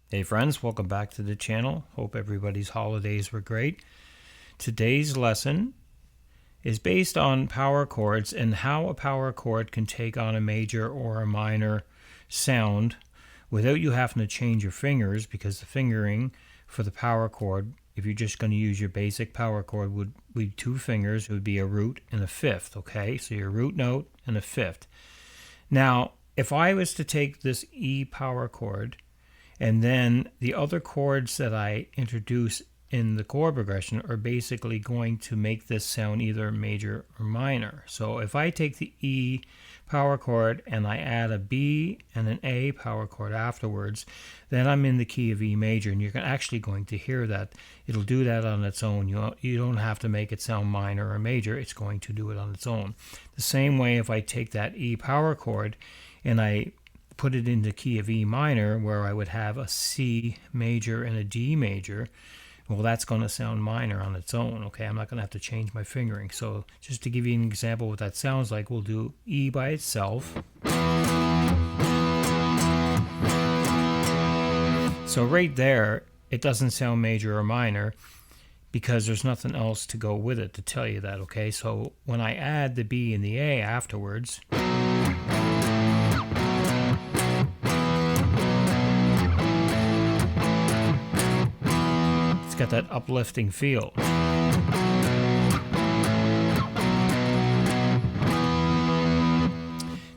Hey friends, welcome back to the channel. Hope everybody's holidays were great. Today's lesson is based on power chords and how a power chord can take on a major or a minor sound without you having to change your fingers, because the fingering for the power chord, if you're just going to use your basic power chord, would be two fingers. It would be a root and a fifth, okay? So your root note and a fifth. Now, if I was to take this E power chord and then the other chords that I introduce in the chord progression are basically going to make this sound either major or minor. So if I take the E power chord and I add a B and an A power chord afterwards, then I'm in the key of E major, and you're actually going to hear that. It'll do that on its own. You don't have to make it sound minor or major. It's going to do it on its own. The same way if I take that E power chord and I put it into key of E minor, where I would have a C major and a D major, well, that's going to sound minor on its own, okay? I'm not going to have to change my fingering. So just to give you an example of what that sounds like, we'll do E by itself. So right there, it doesn't sound major or minor because there's nothing else to go with it to tell you that, okay? So when I add the B and the A afterwards, got that uplifting feel.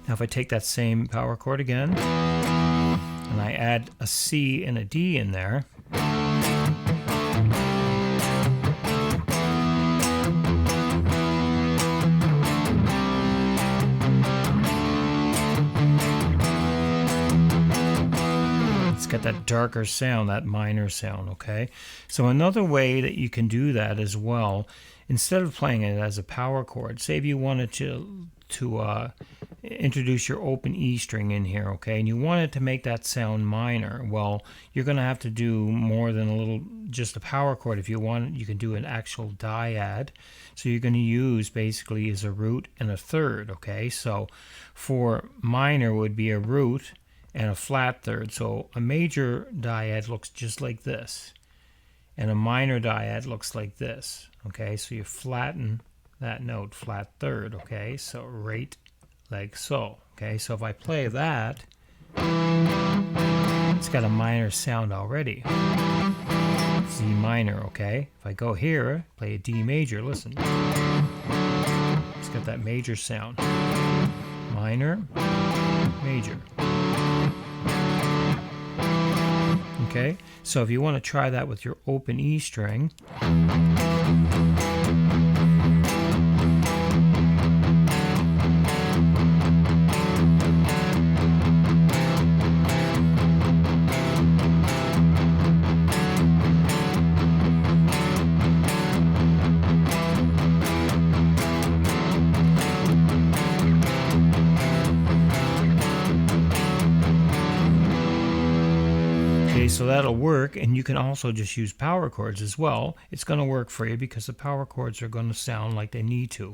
Now if I take that same power chord again and I add a C and a D in there, got that darker sound, that minor sound, okay? So another way that you can do that as well, instead of playing it as a power chord, say if you wanted to introduce your open E string in here, okay, and you wanted to make that sound minor, well, you're going to have to do more than just a power chord. If you want, you can do an actual dyad. So you're going to use basically as a root and a third, okay? So for minor would be a root and a flat third. So a major dyad looks just like this, and a minor dyad looks like this, okay? So you flatten that note, flat third, okay? So right like so, okay? So if I play that, it's got a minor sound already. C minor, okay? If I go here, play a D major, listen. It's got that major sound. Minor, major. Okay, so if you want to try that with your open E string, so that'll work, and you can also just use power chords as well. It's going to work for you because the power chords are going to sound like they need to.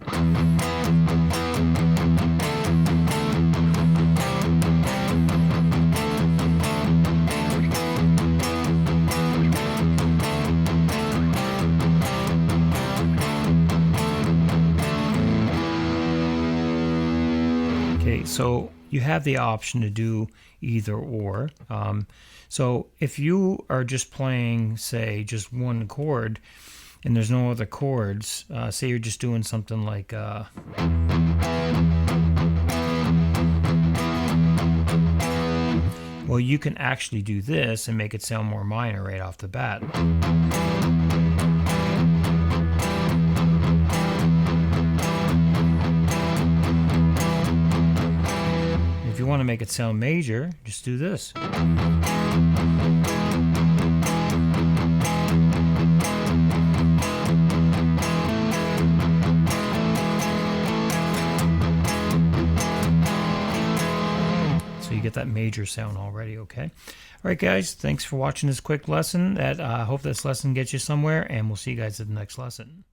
Okay, so you have the option to do either or. So if you are just playing, say, just one chord and there's no other chords, say you're just doing something like well, you can actually do this and make it sound more minor right off the bat. If you want to make it sound major, just do this. So you get that major sound already, okay? All right, guys, thanks for watching this quick lesson. I hope this lesson gets you somewhere, and we'll see you guys at the next lesson.